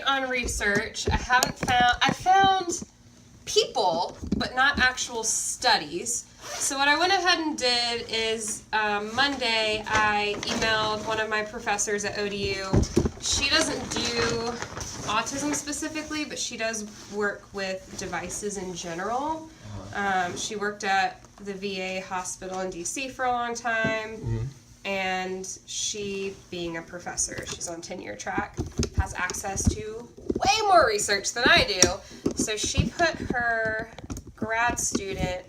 on research. I found people, but not actual studies. So what I went ahead and did is Monday I emailed one of my professors at ODU. She doesn't do autism specifically, but she does work with devices in general. She worked at the VA hospital in DC for a long time, and she, being a professor, she's on tenure track, has access to way more research than I do. So she put her grad student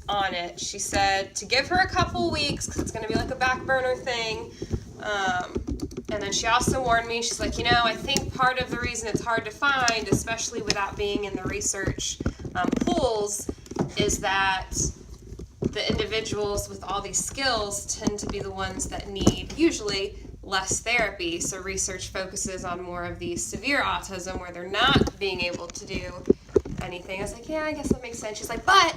on it. She said to give her a couple weeks because it's going to be like a back burner thing. And then she also warned me, she's like, I think part of the reason it's hard to find, especially without being in the research pools, is that the individuals with all these skills tend to be the ones that need usually less therapy. So research focuses on more of the severe autism where they're not being able to do anything. I was like, yeah, I guess that makes sense. She's like, but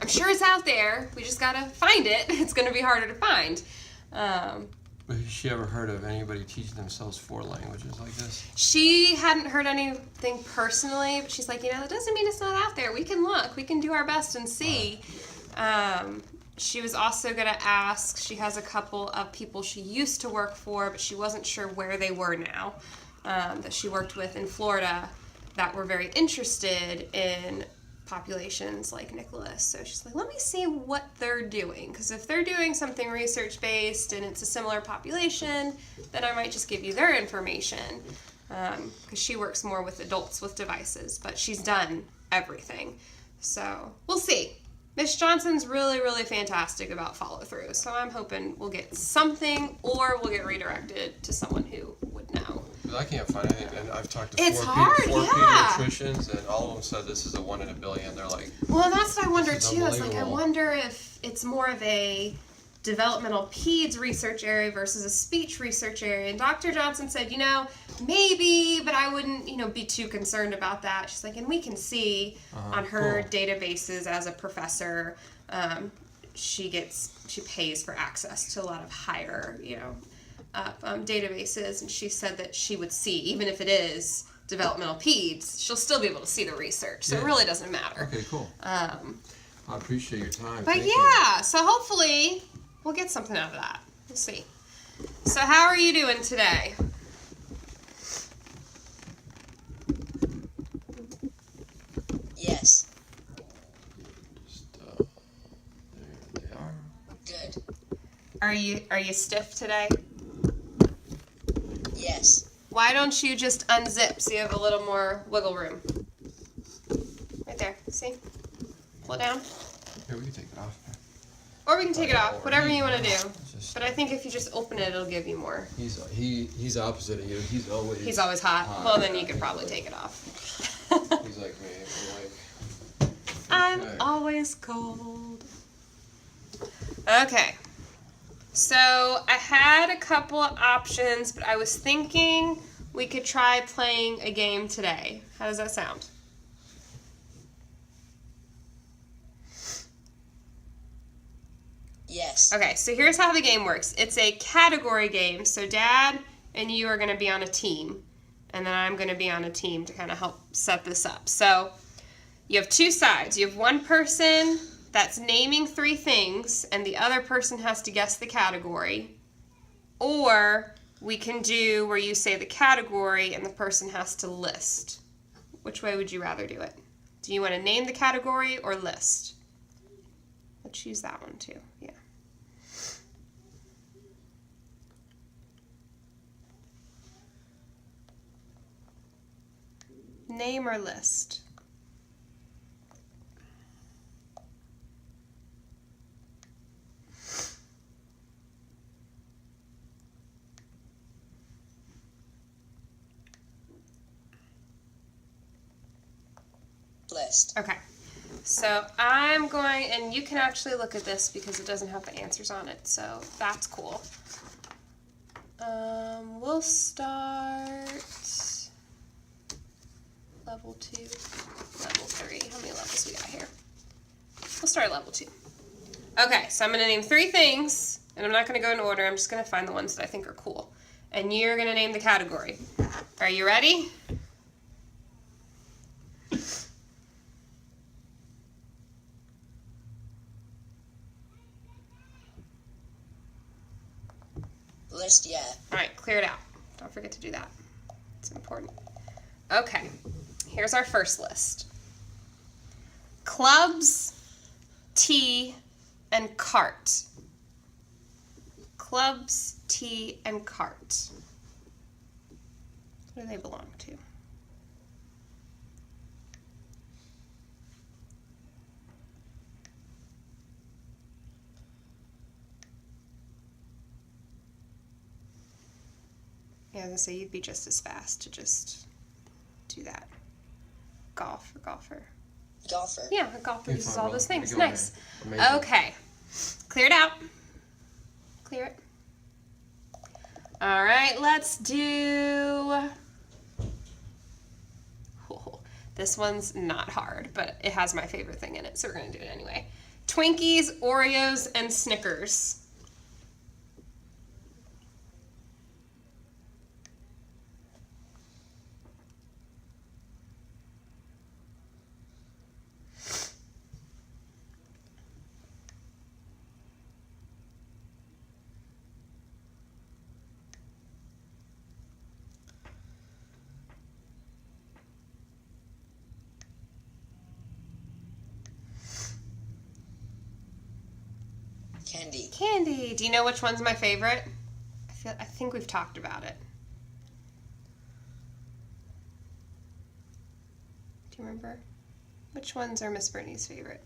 I'm sure it's out there. We just gotta find it. It's gonna be harder to find. But has she ever heard of anybody teaching themselves 4 languages like this? She hadn't heard anything personally, but she's like, that doesn't mean it's not out there. We can look. We can do our best and see. She was also going to ask, she has a couple of people she used to work for, but she wasn't sure where they were now, that she worked with in Florida that were very interested in populations like Nicholas. So she's like, let me see what they're doing, because if they're doing something research-based and it's a similar population, then I might just give you their information, because she works more with adults with devices, but she's done everything. So we'll see. Miss Johnson's really, really fantastic about follow-through, so I'm hoping we'll get something, or we'll get redirected to someone who would know. I can't find anything, and I've talked to It's four hard, pediatricians, and all of them said this is a 1 in a billion. They're like, well, that's what I wonder "This is too. It's like, I unbelievable." wonder if it's more of a developmental peds research area versus a speech research area. And Dr. Johnson said, maybe, but I wouldn't, be too concerned about that. She's like, and we can see on her databases as a professor, she pays for access to a lot of higher, databases, and she said that she would see, even if it is developmental peds, she'll still be able to see the research, so it really doesn't matter. Okay, cool. I appreciate your time. But Thank you. so hopefully we'll get something out of that. We'll see. So how are you doing today? Yes. Just, there they are. Good. Are you stiff today? Yes. Why don't you just unzip so you have a little more wiggle room? Right there. See? Pull it down. Here, we can take it off. Or we can take it off. Whatever you want to do. Just- But I think if you just open it, it'll give you more. He's opposite of you. He's always hot. Well, then you could probably take it off. He's like me. I'm Okay. always cold. Okay. So I had a couple of options, but I was thinking we could try playing a game today. How does that sound? Yes. Okay, so here's how the game works. It's a category game, so Dad and you are going to be on a team, and then I'm going to be on a team to kind of help set this up. So you have 2 sides. You have one person that's naming 3 things, and the other person has to guess the category. Or we can do where you say the category and the person has to list. Which way would you rather do it? Do you want to name the category or list? Let's choose that one too. Yeah. Name or list? List. Okay. So I'm going, and you can actually look at this because it doesn't have the answers on it, so that's cool. We'll start level 2, level 3. How many levels we got here? We'll start at level 2. Okay, so I'm going to name 3 things, and I'm not going to go in order. I'm just going to find the ones that I think are cool. And you're going to name the category. Are you ready? list yet. All right, clear it out. Don't forget to do that. It's important. Okay, here's our first list. Clubs, tea, and cart. Clubs, tea, and cart. What do they belong to? Yeah, I was gonna say you'd be just as fast to just do that. Golf or golfer. Golfer. Yeah, a golfer You're uses fine, all Will. those things. You're going Nice. there. Amazing. Okay. Clear it out. Clear it. All right, let's do... Oh, this one's not hard, but it has my favorite thing in it, so we're going to do it anyway. Twinkies, Oreos, and Snickers. Candy. Candy. Do you know which one's my favorite? I think we've talked about it. Do you remember? Which ones are Miss Brittany's favorite?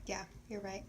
Yeah, you're right.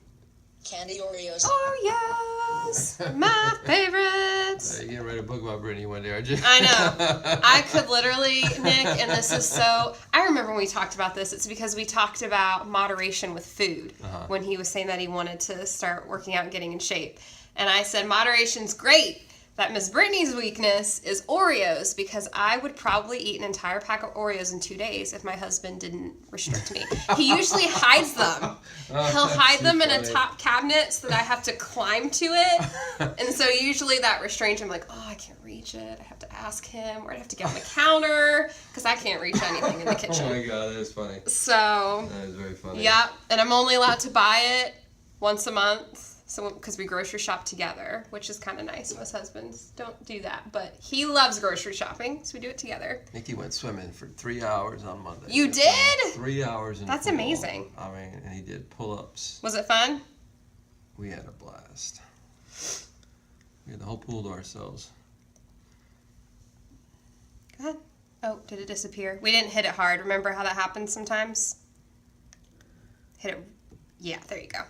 Candy Oreos. Oreos, my favorites. You're gonna write a book about Brittany one day, aren't you? I know. I could literally, Nick, and this is so... I remember when we talked about this. It's because we talked about moderation with food when he was saying that he wanted to start working out and getting in shape. And I said, moderation's great. That Miss Brittany's weakness is Oreos, because I would probably eat an entire pack of Oreos in 2 days if my husband didn't restrict me. He usually hides them. He'll hide them in a top cabinet so that I have to climb to it. And so usually that restrains him, like, oh, I can't reach it. I have to ask him, or I have to get on the counter, because I can't reach anything in the kitchen. Oh my god, that is funny. So, That is very funny. yeah, and I'm only allowed to buy it once a month. So, because we grocery shop together, which is kind of nice. Most husbands don't do that, but he loves grocery shopping, so we do it together. Nikki went swimming for 3 hours on Monday. You did? 3 hours in That's the pool. amazing. I mean, and he did pull-ups. Was it fun? We had a blast. We had the whole pool to ourselves. Go ahead. Oh, did it disappear? We didn't hit it hard. Remember how that happens sometimes? Hit it. Yeah, there you go.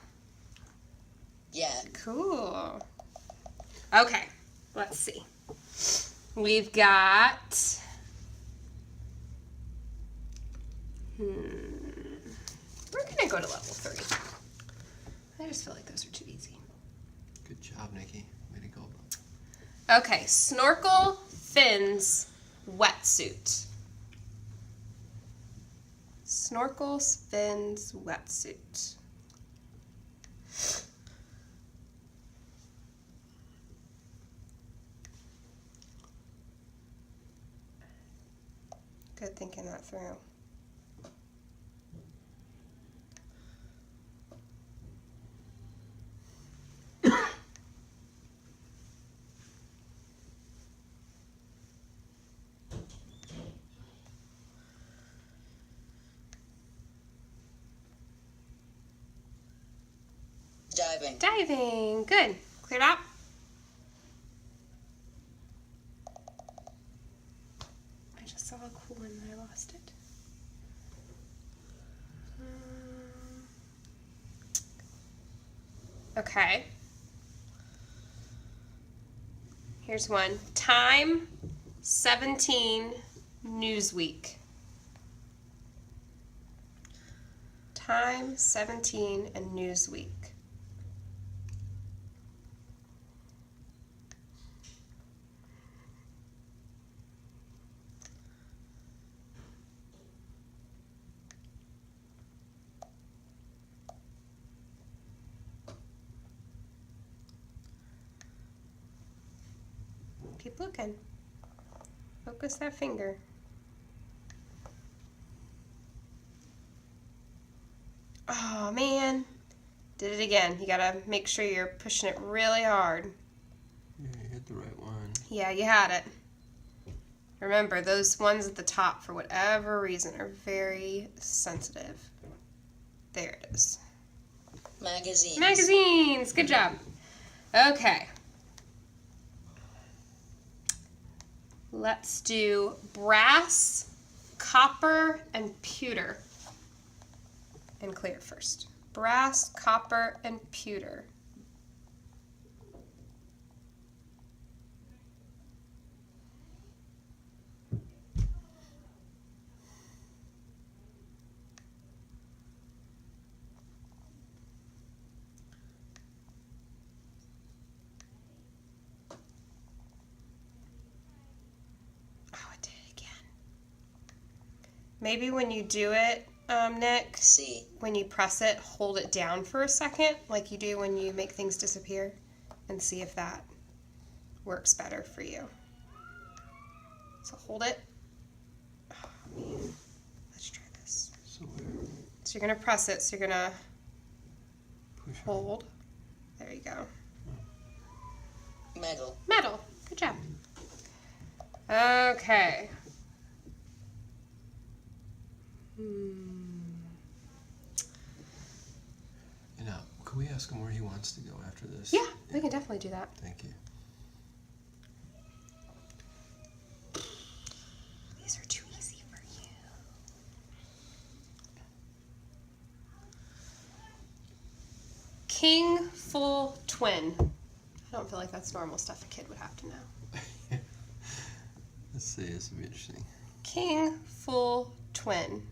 Yeah. Cool. Okay, let's see. We've got... We're going to go to level 3. I just feel like those are too easy. Good job, Nikki. Way to go. Okay, snorkel, fins, wetsuit. Snorkel, fins, wetsuit. Good thinking that through. Diving. Diving. Good. Cleared out. I just saw a cool one and I lost it. Okay. Here's one. Time 17 Newsweek. Time 17 and Newsweek. Keep looking. Focus that finger. Oh, man. Did it again. You gotta make sure you're pushing it really hard. Yeah, you hit the right one. Yeah, you had it. Remember, those ones at the top, for whatever reason, are very sensitive. There it is. Magazines. Magazines. Good job. Okay. Let's do brass, copper, and pewter. And clear first. Brass, copper, and pewter. Oh, it did it again. Maybe when you do it, Nick, C. when you press it, hold it down for a second, like you do when you make things disappear, and see if that works better for you. So hold it. Oh, man. Let's try this. So weird. So you're going to press it, so you're going to Push hard. hold. There you go. Metal. Metal. Good job. Okay. You know, can we ask him where he wants to go after this? Yeah, we can definitely do that. Thank you. These are too easy for you. King full twin. I don't feel like that's normal stuff a kid would have to know. Let's see, this will be interesting. King full twin.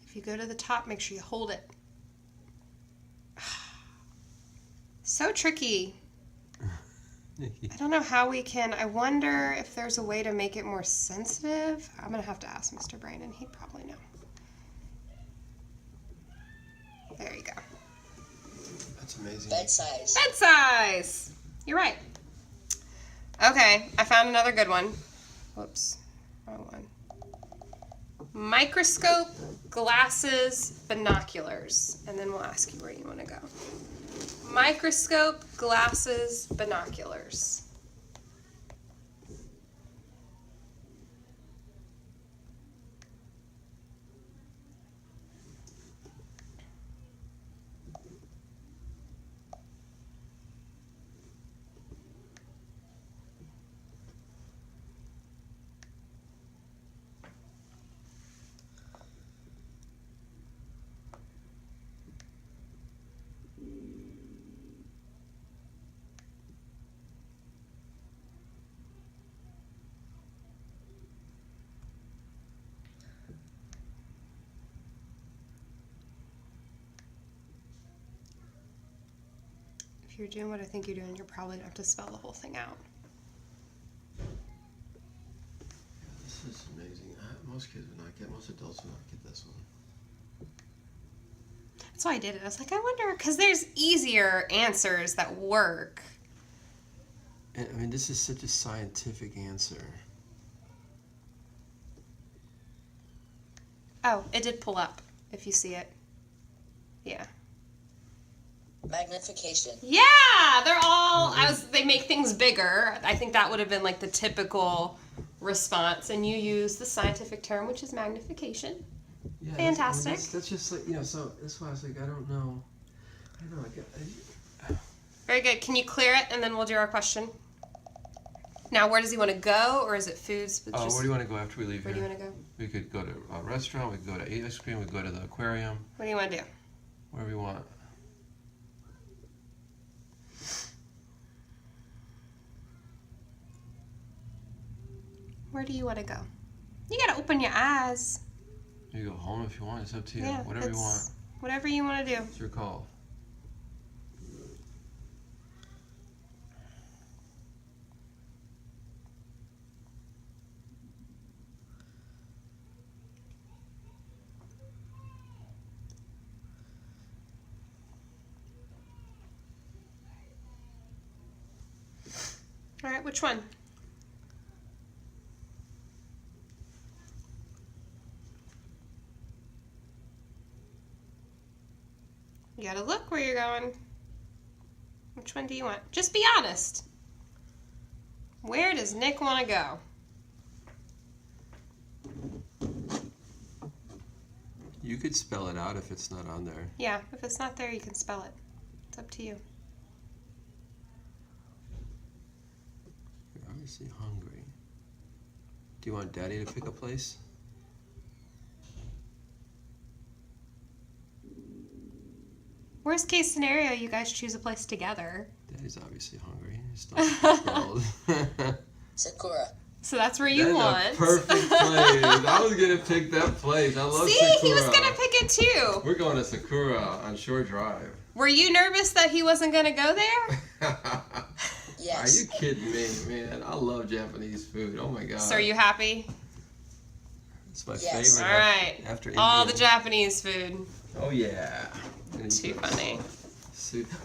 If you go to the top, make sure you hold it. So tricky. I don't know how we can. I wonder if there's a way to make it more sensitive. I'm going to have to ask Mr. Brandon. He'd probably know. There you go. That's amazing. Bed size. Bed size. You're right. Okay, I found another good one. Whoops, wrong one. Microscope, glasses, binoculars. And then we'll ask you where you want to go. Microscope, glasses, binoculars. If you're doing what I think you're doing, you're probably going to have to spell the whole thing out. This is amazing. Most kids would not get, most adults would not get this one. That's why I did it. I was like, I wonder, because there's easier answers that work. And, I mean, this is such a scientific answer. Oh, it did pull up, if you see it. Yeah. Magnification. Yeah, they're all, they make things bigger. I think that would have been like the typical response. And you use the scientific term, which is magnification. Yeah, Fantastic. That's just like, so that's why I was like, I don't know. Very good. Can you clear it and then we'll do our question? Now, where does he want to go, or is it foods? Where do you want to go after we leave Where do here? you want to go? We could go to a restaurant, we could go to eat ice cream, we could go to the aquarium, What do you want to do? wherever you want. Where do you want to go? You gotta open your eyes. You go home if you want, it's up to you. Yeah, Whatever you want. Whatever you want to do. It's your call. All right, which one? You gotta look where you're going. Which one do you want? Just be honest. Where does Nick want to go? You could spell it out if it's not on there. Yeah, if it's not there, you can spell it. It's up to you. You're obviously hungry. Do you want Daddy to pick a place? Worst case scenario, you guys choose a place together. Daddy's obviously hungry. He's still controlled. Sakura. So that's where you want. That's a perfect place. I was gonna pick that place. I love See, Sakura. he was gonna pick it too. We're going to Sakura on Shore Drive. Were you nervous that he wasn't gonna go there? Yes. Are you kidding me, man? I love Japanese food. Oh my god. So are you happy? It's my Yes. favorite. All right. After All the Indian. Japanese food. Oh yeah. Too funny.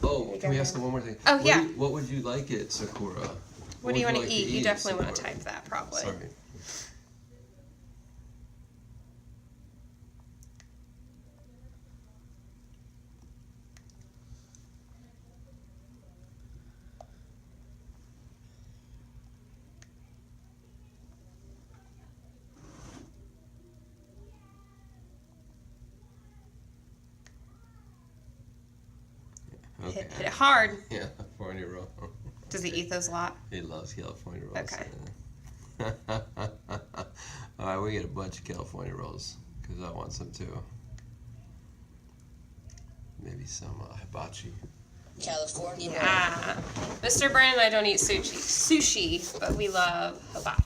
Oh, can we ask them one more thing? Oh, What yeah. What would you like at Sakura? What do you want would to like eat? You at definitely want to Sakura? type that, probably. Sorry. Okay. Hit it hard. Yeah, California roll. Does he eat those a lot? He loves California rolls. Okay. Yeah. All right, we get a bunch of California rolls because I want some too. Maybe some hibachi. California. Ah. Mr. Brand and I don't eat sushi, but we love hibachi.